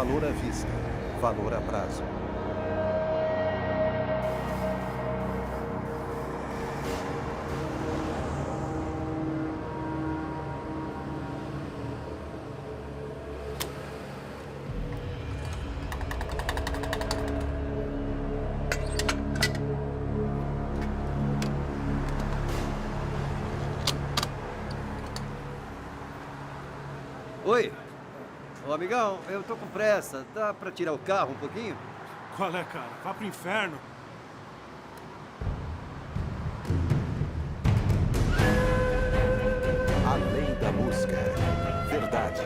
Valor à vista. Valor a prazo. Oi. Ô, amigão, eu tô com pressa. Dá pra tirar o carro um pouquinho? Qual é, cara? Vá pro inferno. Além da música. Verdade.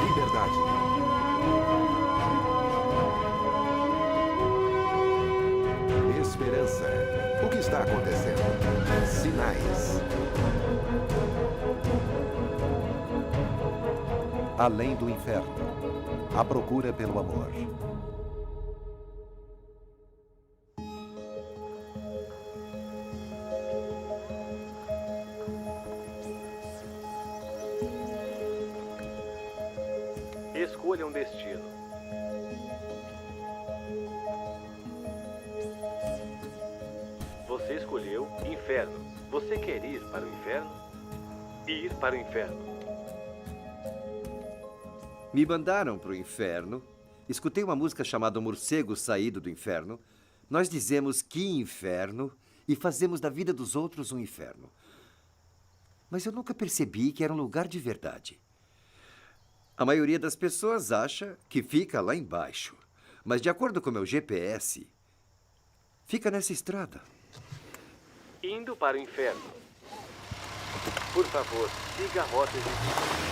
Liberdade. Esperança. O que está acontecendo? Sinais. Além do inferno. A procura pelo amor. Escolha um destino. Você escolheu inferno. Você quer ir para o inferno? Ir para o inferno. Me mandaram pro inferno. Escutei uma música chamada Morcego Saído do Inferno. Nós dizemos que inferno e fazemos da vida dos outros um inferno. Mas eu nunca percebi que era um lugar de verdade. A maioria das pessoas acha que fica lá embaixo. Mas de acordo com meu GPS, fica nessa estrada. Indo para o inferno. Por favor, siga a rota exigida.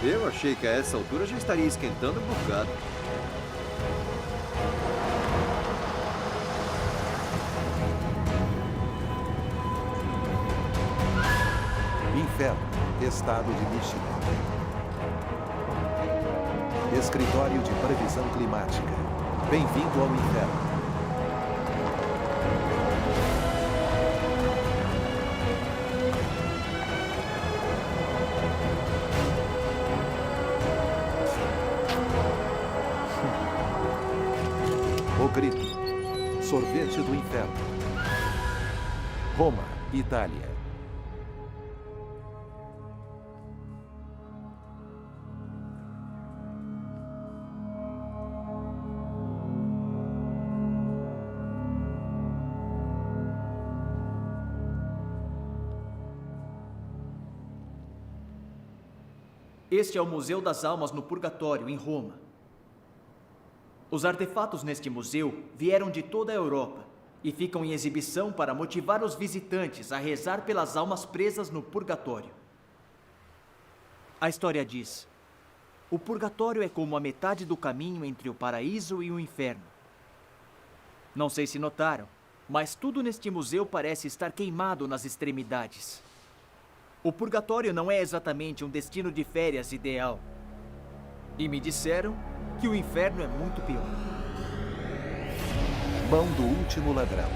Eu achei que a essa altura já estaria esquentando um bocado. Inferno. Estado de Michigan. Escritório de Previsão Climática. Bem-vindo ao inferno. O Grito. Sorvete do inferno. Roma, Itália. Este é o Museu das Almas no Purgatório, em Roma. Os artefatos neste museu vieram de toda a Europa e ficam em exibição para motivar os visitantes a rezar pelas almas presas no purgatório. A história diz: o purgatório é como a metade do caminho entre o paraíso e o inferno. Não sei se notaram, mas tudo neste museu parece estar queimado nas extremidades. O purgatório não é exatamente um destino de férias ideal. E me disseram que o inferno é muito pior. Mão do último ladrão.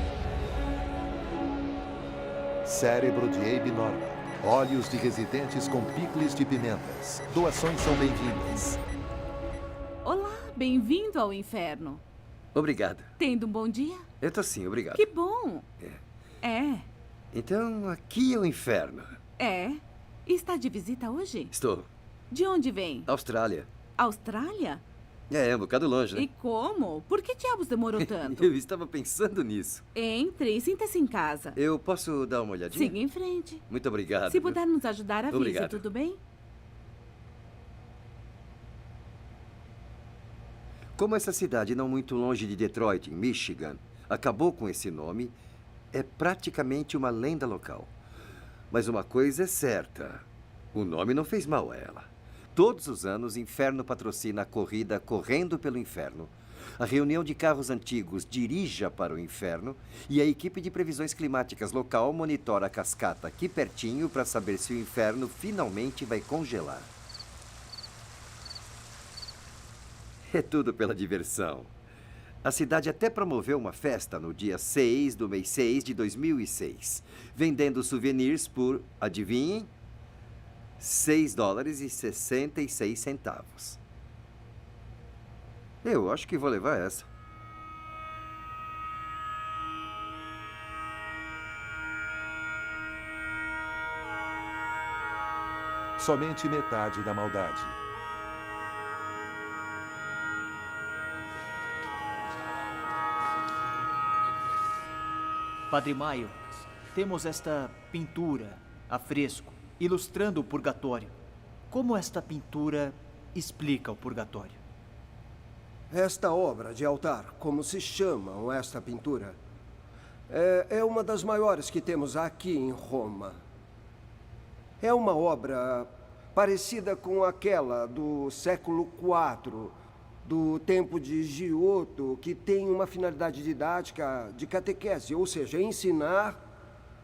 Cérebro de Abe Norman. Olhos de residentes com picles de pimentas. Doações são bem-vindas. Olá, bem-vindo ao inferno. Obrigado. Tendo um bom dia? Eu tô sim, obrigado. Que bom. É. Então, aqui é o inferno. É. Está de visita hoje? Estou. De onde vem? Austrália. Austrália? É um bocado longe, né? E como? Por que diabos demorou tanto? Eu estava pensando nisso. Entre e sinta-se em casa. Eu posso dar uma olhadinha? Siga em frente. Muito obrigado. Se puder nos ajudar, avise, Obrigado. tudo bem? Como essa cidade não muito longe de Detroit, em Michigan, acabou com esse nome, é praticamente uma lenda local. Mas uma coisa é certa, o nome não fez mal a ela. Todos os anos, Inferno patrocina a corrida Correndo pelo Inferno. A reunião de carros antigos Dirija para o Inferno e a equipe de previsões climáticas local monitora a cascata aqui pertinho para saber se o inferno finalmente vai congelar. É tudo pela diversão. A cidade até promoveu uma festa no dia 6 do mês 6 de 2006, vendendo souvenirs por, adivinhem, $6,66. Eu acho que vou levar essa. Somente metade da maldade. Padre Maio, temos esta pintura a fresco, ilustrando o purgatório. Como esta pintura explica o purgatório? Esta obra de altar, como se chamam esta pintura, é uma das maiores que temos aqui em Roma. É uma obra parecida com aquela do século IV, do tempo de Giotto, que tem uma finalidade didática de catequese, ou seja, ensinar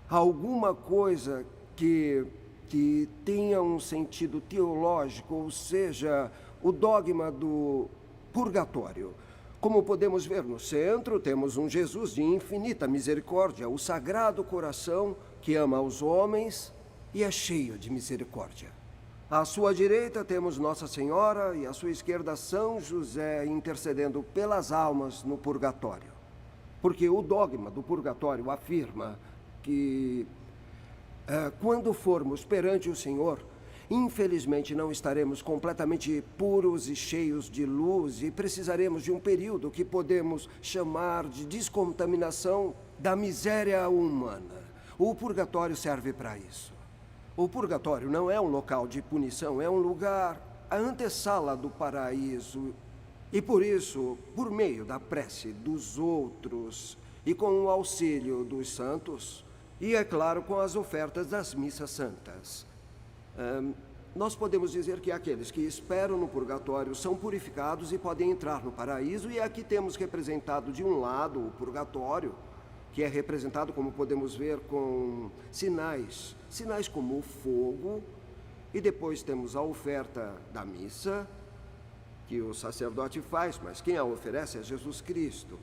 alguma coisa que tenha um sentido teológico, ou seja, o dogma do purgatório. Como podemos ver no centro, temos um Jesus de infinita misericórdia, o Sagrado Coração, que ama os homens e é cheio de misericórdia. À sua direita temos Nossa Senhora e à sua esquerda São José intercedendo pelas almas no purgatório. Porque o dogma do purgatório afirma que quando formos perante o Senhor, infelizmente não estaremos completamente puros e cheios de luz e precisaremos de um período que podemos chamar de descontaminação da miséria humana. O purgatório serve para isso. O purgatório não é um local de punição, é um lugar, a antessala do paraíso. E por isso, por meio da prece dos outros e com o auxílio dos santos, e é claro com as ofertas das missas santas, nós podemos dizer que aqueles que esperam no purgatório são purificados e podem entrar no paraíso, e aqui temos representado de um lado o purgatório, que é representado, como podemos ver, com sinais como o fogo, e depois temos a oferta da missa, que o sacerdote faz, mas quem a oferece é Jesus Cristo.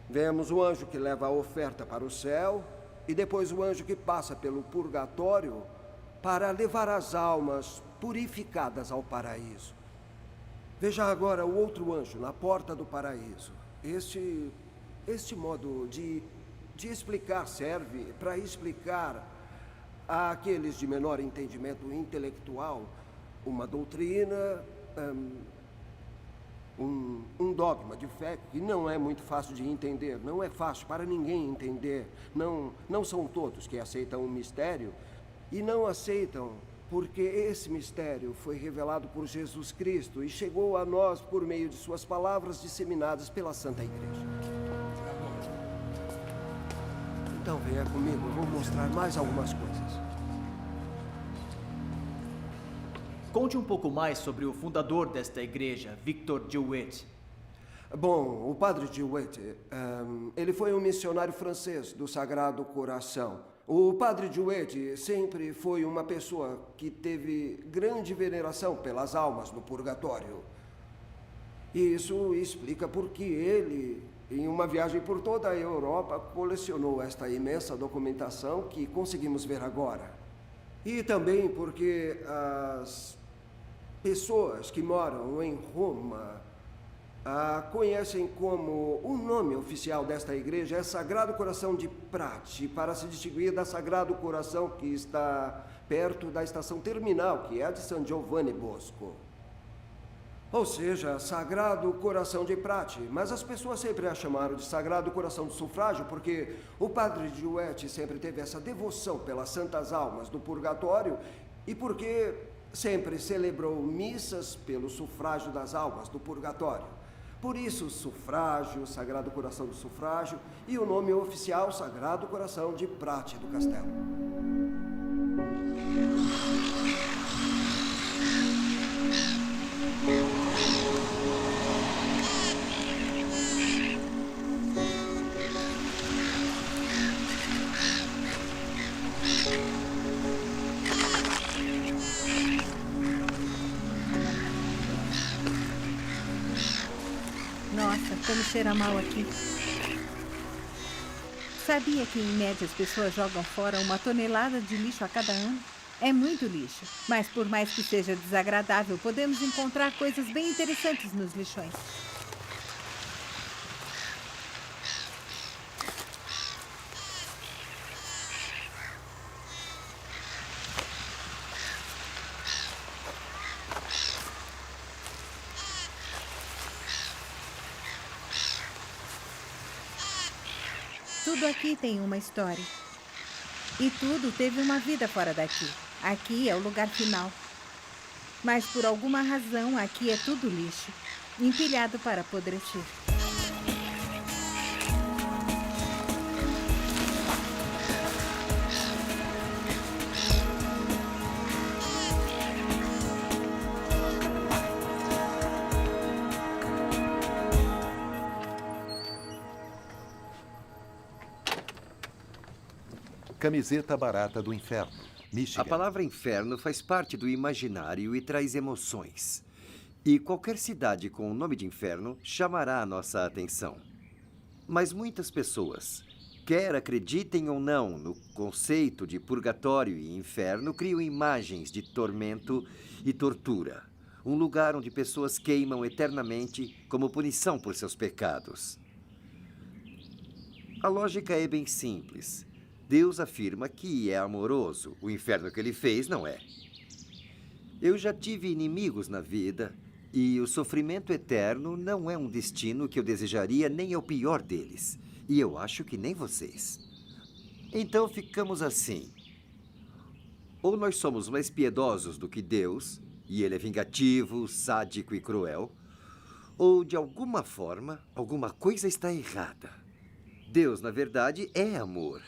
Vemos o anjo que leva a oferta para o céu, e depois o anjo que passa pelo purgatório para levar as almas purificadas ao paraíso. Veja agora o outro anjo na porta do paraíso. Este modo de explicar serve para explicar àqueles de menor entendimento intelectual uma doutrina, um dogma de fé que não é muito fácil de entender, não é fácil para ninguém entender. Não são todos que aceitam o mistério, e não aceitam porque esse mistério foi revelado por Jesus Cristo e chegou a nós por meio de suas palavras disseminadas pela Santa Igreja. Então venha comigo, eu vou mostrar mais algumas coisas. Conte um pouco mais sobre o fundador desta igreja, Victor de Witt. Bom, o padre de Witt, ele foi um missionário francês do Sagrado Coração. O padre de Witt sempre foi uma pessoa que teve grande veneração pelas almas no purgatório. E isso explica por que ele, em uma viagem por toda a Europa, colecionou esta imensa documentação que conseguimos ver agora. E também porque as pessoas que moram em Roma conhecem como o nome oficial desta igreja é Sagrado Coração de Prati, para se distinguir da Sagrado Coração que está perto da estação terminal, que é a de San Giovanni Bosco. Ou seja, Sagrado Coração de Prati, mas as pessoas sempre a chamaram de Sagrado Coração do Sufrágio porque o padre de Witt sempre teve essa devoção pelas santas almas do purgatório e porque sempre celebrou missas pelo sufrágio das almas do purgatório. Por isso, sufrágio, Sagrado Coração do Sufrágio e o nome oficial Sagrado Coração de Prati do Castelo. cheira mal aqui. Sabia que, em média, as pessoas jogam fora 1 tonelada de lixo a cada ano? É muito lixo. Mas, por mais que seja desagradável, podemos encontrar coisas bem interessantes nos lixões. Tudo aqui tem uma história. E tudo teve uma vida fora daqui. Aqui é o lugar final. Mas por alguma razão, aqui é tudo lixo, empilhado para apodrecer. Camiseta barata do inferno, Michigan. A palavra inferno faz parte do imaginário e traz emoções. E qualquer cidade com o nome de inferno chamará a nossa atenção. Mas muitas pessoas, quer acreditem ou não no conceito de purgatório e inferno, criam imagens de tormento e tortura. Um lugar onde pessoas queimam eternamente como punição por seus pecados. A lógica é bem simples. Deus afirma que é amoroso. O inferno que ele fez não é. Eu já tive inimigos na vida e o sofrimento eterno não é um destino que eu desejaria nem ao pior deles. E eu acho que nem vocês. Então ficamos assim. Ou nós somos mais piedosos do que Deus, e ele é vingativo, sádico e cruel, ou de alguma forma, alguma coisa está errada. Deus, na verdade, é amor.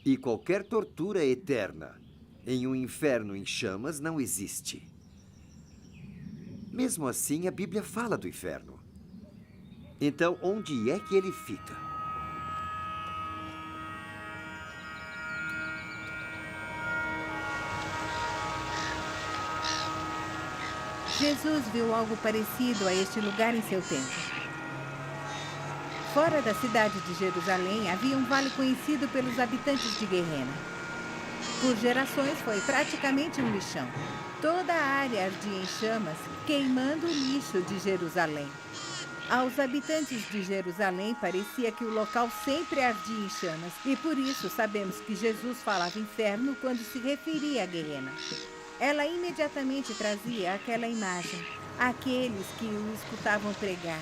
E qualquer tortura eterna em um inferno em chamas não existe. Mesmo assim, a Bíblia fala do inferno. Então, onde é que ele fica? Jesus viu algo parecido a este lugar em seu tempo. Fora da cidade de Jerusalém, havia um vale conhecido pelos habitantes de Guerrena. Por gerações foi praticamente um lixão. Toda a área ardia em chamas, queimando o lixo de Jerusalém. Aos habitantes de Jerusalém parecia que o local sempre ardia em chamas, e por isso sabemos que Jesus falava inferno quando se referia a Guerrena. Ela imediatamente trazia aquela imagem, aqueles que o escutavam pregar.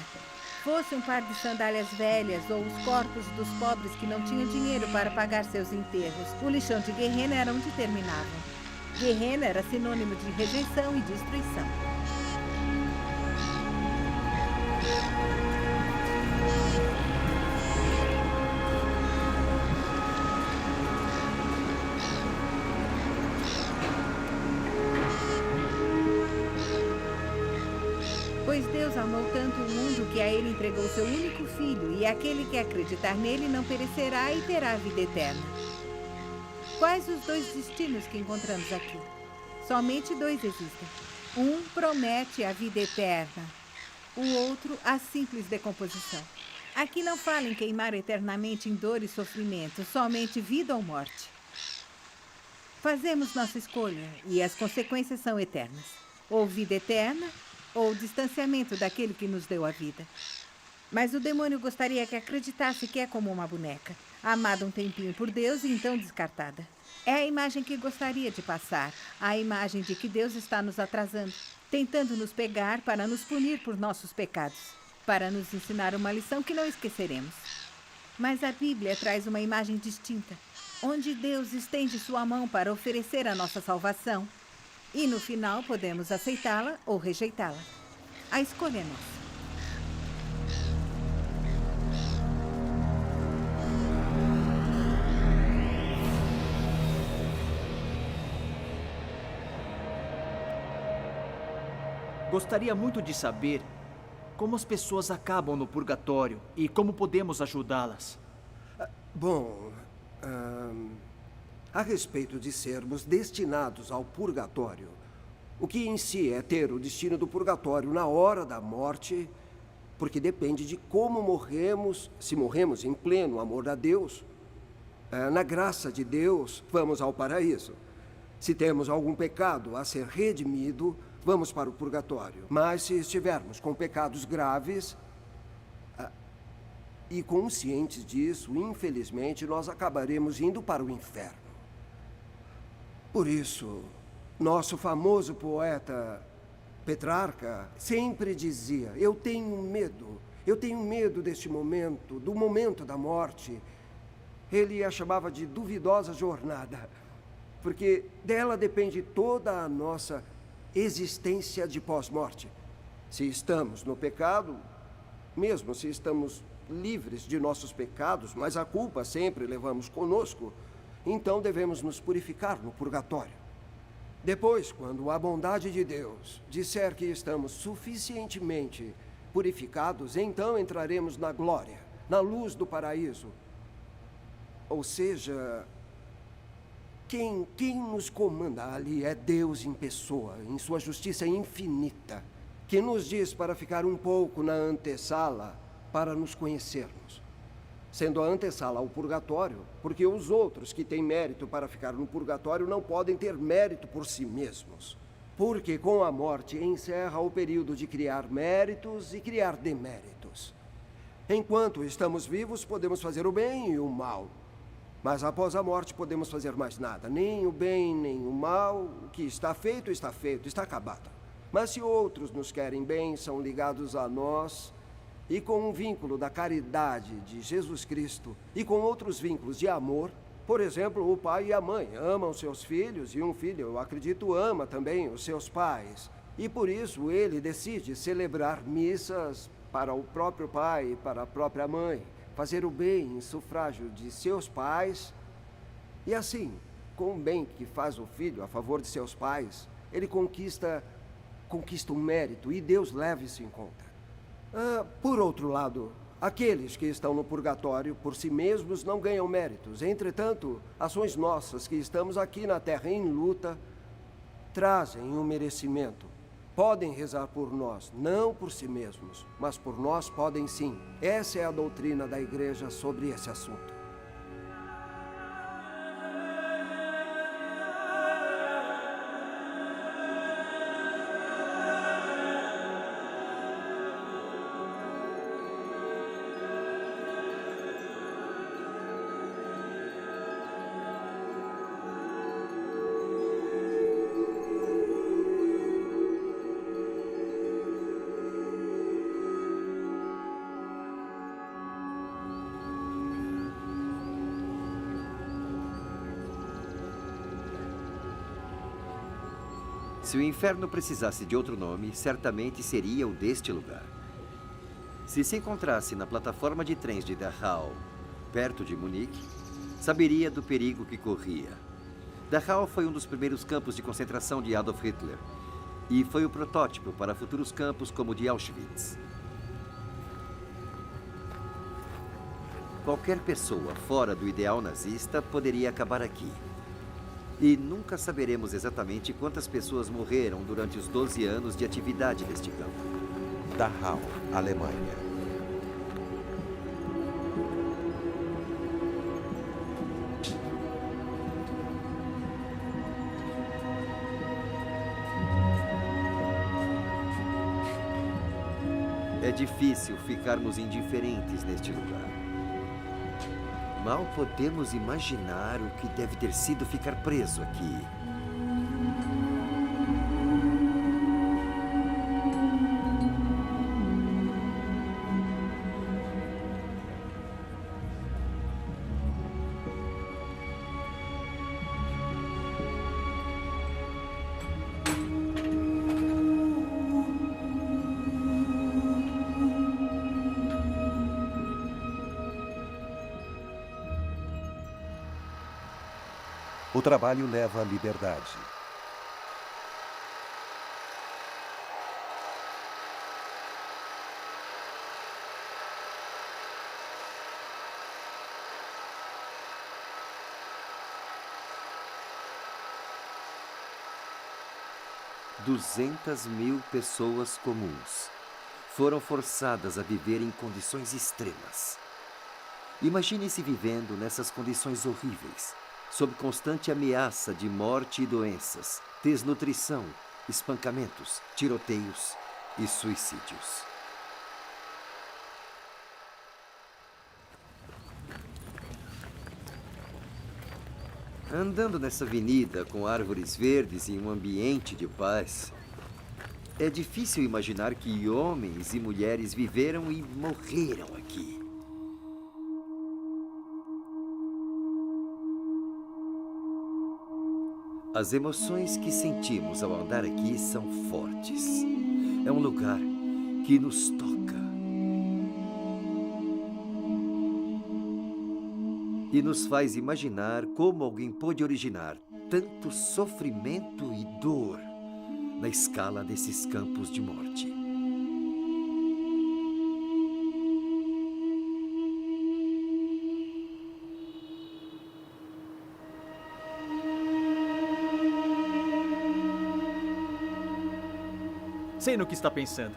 Fosse um par de sandálias velhas ou os corpos dos pobres que não tinham dinheiro para pagar seus enterros, o lixão de Guerrena era onde terminavam. Guerrena era sinônimo de rejeição e destruição. Pois Deus amou tanto o mundo que a ele entregou seu único filho, e aquele que acreditar nele não perecerá e terá a vida eterna. Quais os dois destinos que encontramos aqui? Somente dois existem. Um promete a vida eterna, o outro a simples decomposição. Aqui não fala em queimar eternamente em dor e sofrimento, somente vida ou morte. Fazemos nossa escolha e as consequências são eternas. Ou vida eterna, ou distanciamento daquele que nos deu a vida. Mas o demônio gostaria que acreditasse que é como uma boneca, amada um tempinho por Deus e então descartada. É a imagem que gostaria de passar, a imagem de que Deus está nos atrasando, tentando nos pegar para nos punir por nossos pecados, para nos ensinar uma lição que não esqueceremos. Mas a Bíblia traz uma imagem distinta, onde Deus estende sua mão para oferecer a nossa salvação. E no final podemos aceitá-la ou rejeitá-la. A escolha é nossa. Gostaria muito de saber como as pessoas acabam no purgatório e como podemos ajudá-las. Bom, a respeito de sermos destinados ao purgatório, o que em si é ter o destino do purgatório na hora da morte, Porque depende de como morremos. Se morremos em pleno amor a Deus, na graça de Deus, vamos ao paraíso. Se temos algum pecado a ser redimido, vamos para o purgatório. Mas se estivermos com pecados graves, e conscientes disso, infelizmente, nós acabaremos indo para o inferno. Por isso, nosso famoso poeta Petrarca sempre dizia: eu tenho medo deste momento, do momento da morte. Ele a chamava de duvidosa jornada, porque dela depende toda a nossa existência de pós-morte. Se estamos no pecado, mesmo se estamos livres de nossos pecados, mas a culpa sempre levamos conosco, então devemos nos purificar no purgatório. Depois, quando a bondade de Deus disser que estamos suficientemente purificados, então entraremos na glória, na luz do paraíso. Ou seja, quem nos comanda ali é Deus em pessoa, em sua justiça infinita, que nos diz para ficar um pouco na antessala para nos conhecermos. Sendo a antessala ao purgatório, porque os outros que têm mérito para ficar no purgatório não podem ter mérito por si mesmos. Porque com a morte encerra o período de criar méritos e criar deméritos. Enquanto estamos vivos, podemos fazer o bem e o mal. Mas após a morte, podemos fazer mais nada. Nem o bem, nem o mal. O que está feito, está acabado. Mas se outros nos querem bem, são ligados a nós, e com um vínculo da caridade de Jesus Cristo e com outros vínculos de amor, por exemplo, o pai e a mãe amam seus filhos e um filho, eu acredito, ama também os seus pais. E por isso ele decide celebrar missas para o próprio pai e para a própria mãe, fazer o bem em sufrágio de seus pais. E assim, com o bem que faz o filho a favor de seus pais, ele conquista um mérito e Deus leva isso em conta. Por outro lado, aqueles que estão no purgatório por si mesmos não ganham méritos. Entretanto, ações nossas que estamos aqui na Terra em luta trazem um merecimento. Podem rezar por nós, não por si mesmos, mas por nós podem sim. Essa é a doutrina da Igreja sobre esse assunto. Se o inferno precisasse de outro nome, certamente seria o deste lugar. Se se encontrasse na plataforma de trens de Dachau, perto de Munique, saberia do perigo que corria. Dachau foi um dos primeiros campos de concentração de Adolf Hitler e foi o protótipo para futuros campos como o de Auschwitz. Qualquer pessoa fora do ideal nazista poderia acabar aqui. E nunca saberemos exatamente quantas pessoas morreram durante os 12 anos de atividade deste campo. Dachau, Alemanha. É difícil ficarmos indiferentes neste lugar. Mal podemos imaginar o que deve ter sido ficar preso aqui. O trabalho leva à liberdade. "200.000 pessoas comuns foram forçadas a viver em condições extremas. Imagine-se vivendo nessas condições horríveis, sob constante ameaça de morte e doenças, desnutrição, espancamentos, tiroteios e suicídios. Andando nessa avenida com árvores verdes em um ambiente de paz, é difícil imaginar que homens e mulheres viveram e morreram aqui. As emoções que sentimos ao andar aqui são fortes. É um lugar que nos toca. E nos faz imaginar como alguém pôde originar tanto sofrimento e dor na escala desses campos de morte. Sei no que está pensando.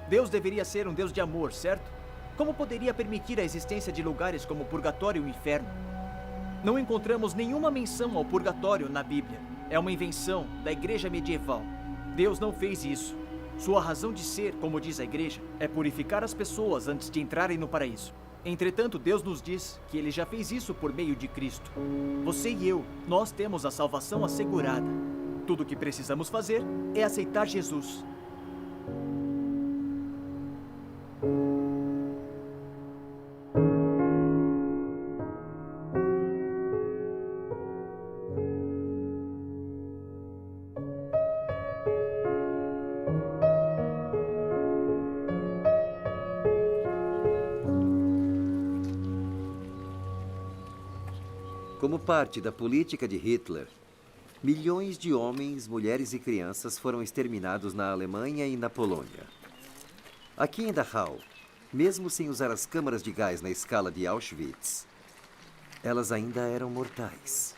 Deus deveria ser um Deus de amor, certo? Como poderia permitir a existência de lugares como o purgatório e o inferno? Não encontramos nenhuma menção ao purgatório na Bíblia. É uma invenção da igreja medieval. Deus não fez isso. Sua razão de ser, como diz a igreja, é purificar as pessoas antes de entrarem no paraíso. Entretanto, Deus nos diz que Ele já fez isso por meio de Cristo. Você e eu, nós temos a salvação assegurada. Tudo o que precisamos fazer é aceitar Jesus. Como parte da política de Hitler, milhões de homens, mulheres e crianças foram exterminados na Alemanha e na Polônia. Aqui em Dachau, mesmo sem usar as câmaras de gás na escala de Auschwitz, elas ainda eram mortais.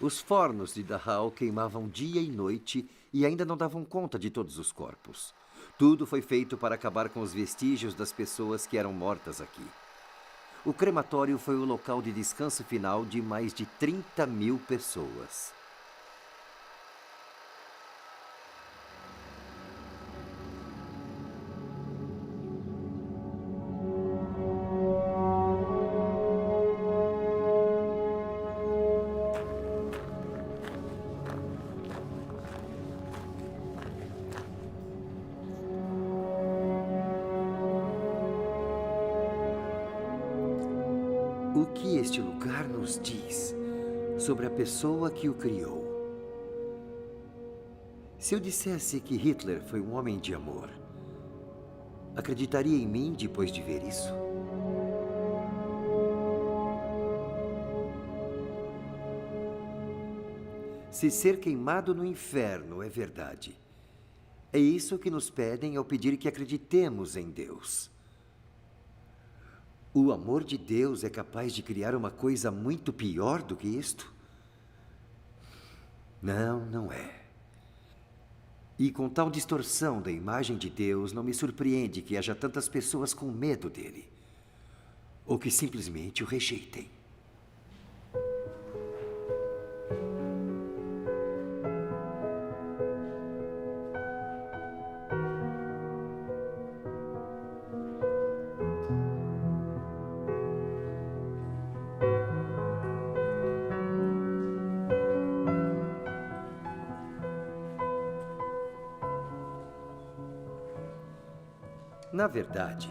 Os fornos de Dachau queimavam dia e noite e ainda não davam conta de todos os corpos. Tudo foi feito para acabar com os vestígios das pessoas que eram mortas aqui. O crematório foi o local de descanso final de mais de 30.000 pessoas. O que este lugar nos diz sobre a pessoa que o criou? Se eu dissesse que Hitler foi um homem de amor, acreditaria em mim depois de ver isso? Se ser queimado no inferno é verdade, é isso que nos pedem ao pedir que acreditemos em Deus. O amor de Deus é capaz de criar uma coisa muito pior do que isto? Não, não é. E com tal distorção da imagem de Deus, não me surpreende que haja tantas pessoas com medo dele. Ou que simplesmente o rejeitem. Na verdade,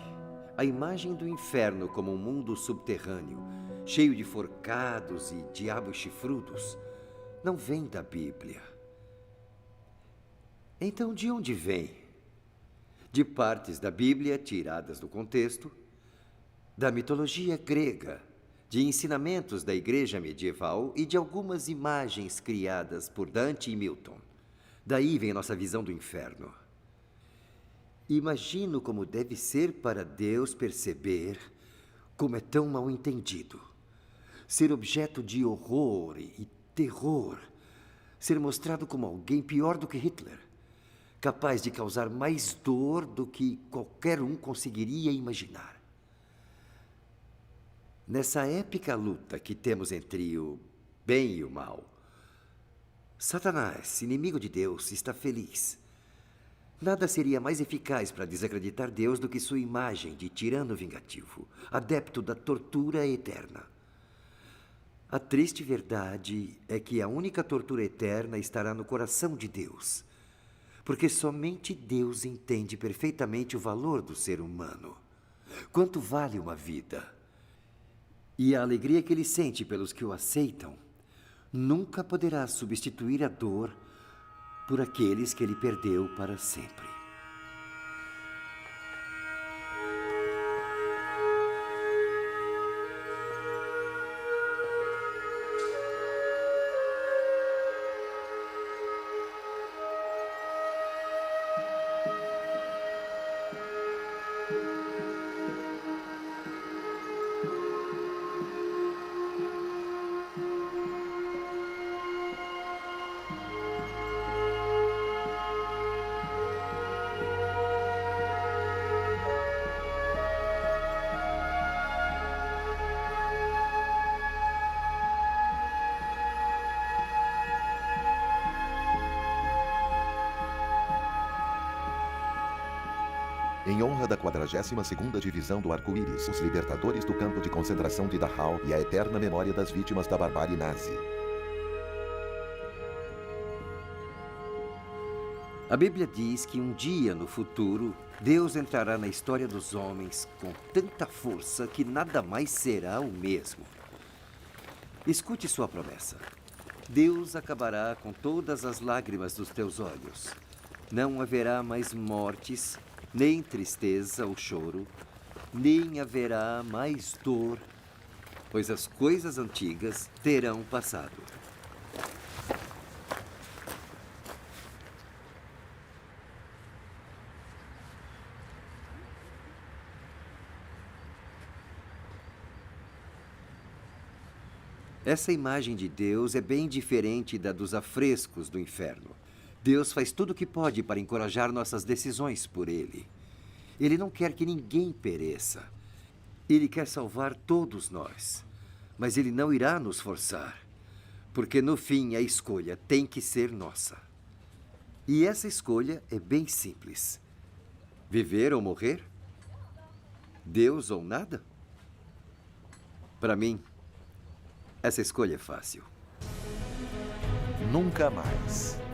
a imagem do inferno como um mundo subterrâneo, cheio de forcados e diabos chifrudos, não vem da Bíblia. Então, de onde vem? De partes da Bíblia tiradas do contexto, da mitologia grega, de ensinamentos da igreja medieval e de algumas imagens criadas por Dante e Milton. Daí vem a nossa visão do inferno. Imagino como deve ser para Deus perceber como é tão mal entendido. Ser objeto de horror e terror. Ser mostrado como alguém pior do que Hitler. capaz de causar mais dor do que qualquer um conseguiria imaginar. Nessa épica luta que temos entre o bem e o mal, Satanás, inimigo de Deus, está feliz. Nada seria mais eficaz para desacreditar Deus do que sua imagem de tirano vingativo, adepto da tortura eterna. A triste verdade é que a única tortura eterna estará no coração de Deus, porque somente Deus entende perfeitamente o valor do ser humano. Quanto vale uma vida? E a alegria que ele sente pelos que o aceitam nunca poderá substituir a dor por aqueles que ele perdeu para sempre. Em honra da 42ª Divisão do Arco-Íris, os libertadores do campo de concentração de Dachau e a eterna memória das vítimas da barbárie nazi. A Bíblia diz que um dia no futuro, Deus entrará na história dos homens com tanta força que nada mais será o mesmo. Escute sua promessa. Deus acabará com todas as lágrimas dos teus olhos. Não haverá mais mortes, nem tristeza ou choro, nem haverá mais dor, pois as coisas antigas terão passado. Essa imagem de Deus é bem diferente da dos afrescos do inferno. Deus faz tudo o que pode para encorajar nossas decisões por Ele. Ele não quer que ninguém pereça. Ele quer salvar todos nós. Mas Ele não irá nos forçar, porque no fim a escolha tem que ser nossa. E essa escolha é bem simples. Viver ou morrer? Deus ou nada? Para mim, essa escolha é fácil. Nunca mais.